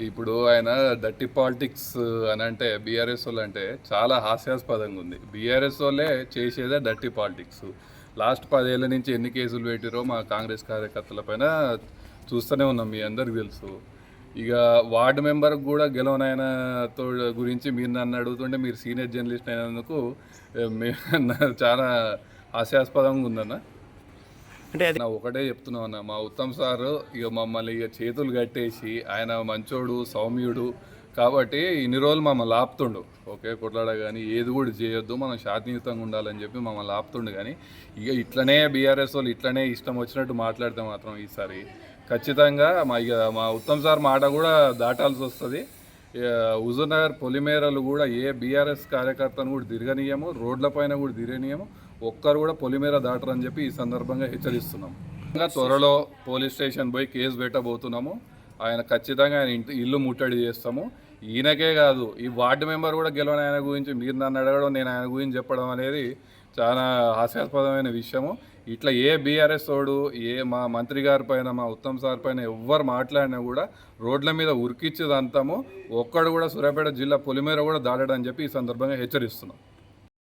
ఇప్పుడు ఆయన dirty politics అని అంటే బీఆర్ఎస్ వాళ్ళు అంటే చాలా హాస్యాస్పదంగా ఉంది. బీఆర్ఎస్ వాళ్ళే చేసేదే డర్టీ పాలిటిక్స్. లాస్ట్ 10 ఏళ్ల నుంచి ఎన్ని కేసులు పెట్టిరో మా కాంగ్రెస్ కార్యకర్తల పైన చూస్తూనే ఉన్నాం, మీ అందరికి తెలుసు. ఇక వార్డు మెంబర్కి కూడా గెలవనైనతో గురించి మీరు నన్ను అడుగుతుంటే మీరు సీనియర్ జర్నలిస్ట్ అయినందుకు చాలా హాస్యాస్పదంగా ఉందన్న. అంటే అది నా ఒకటే చెప్తున్నా అన్న, మా ఉత్తమ్ సారు ఇక మమ్మల్ని ఇక చేతులు కట్టేసి ఆయన మంచోడు సౌమ్యుడు కాబట్టి ఇన్ని రోజులు మమ్మల్ని ఆపుతుండు. ఓకే, కొట్లాడ కానీ ఏది కూడా చేయొద్దు, మనం శాంతియుతంగా ఉండాలని చెప్పి మమ్మల్ని ఆపుతుండు. కానీ ఇక ఇట్లనే బీఆర్ఎస్ వాళ్ళు ఇట్లనే ఇష్టం వచ్చినట్టు మాట్లాడితే మాత్రం ఈసారి ఖచ్చితంగా మా ఉత్తమ్ సార్ మాట కూడా దాటాల్సి వస్తుంది. హుజూర్నగర్ పొలిమేరలు కూడా ఏ బీఆర్ఎస్ కార్యకర్తను కూడా తిరగనీయము, రోడ్లపైన కూడా తిరగనీయము, ఒక్కరు కూడా పొలిమేర దాటరని చెప్పి ఈ సందర్భంగా హెచ్చరిస్తున్నాం. ఇంకా త్వరలో పోలీస్ స్టేషన్ పోయి కేసు పెట్టబోతున్నాము. ఆయన ఖచ్చితంగా ఆయన ఇల్లు ముట్టడి చేస్తాము. ఈయనకే కాదు, ఈ వార్డు మెంబర్ కూడా గెలవని ఆయన గురించి మీరు నన్ను అడగడం, నేను ఆయన గురించి చెప్పడం అనేది చాలా హాస్యాస్పదమైన విషయము. ఇట్లా ఏ బీఆర్ఎస్ తోడు మా మంత్రి గారి పైన, మా ఉత్తమ్ సార్ పైన ఎవ్వరు మాట్లాడినా కూడా రోడ్ల మీద ఉరికిచ్చేదంతాము. ఒక్కడు కూడా సూర్యాపేట జిల్లా పొలిమేర కూడా దాడడని చెప్పి ఈ సందర్భంగా హెచ్చరిస్తున్నాం.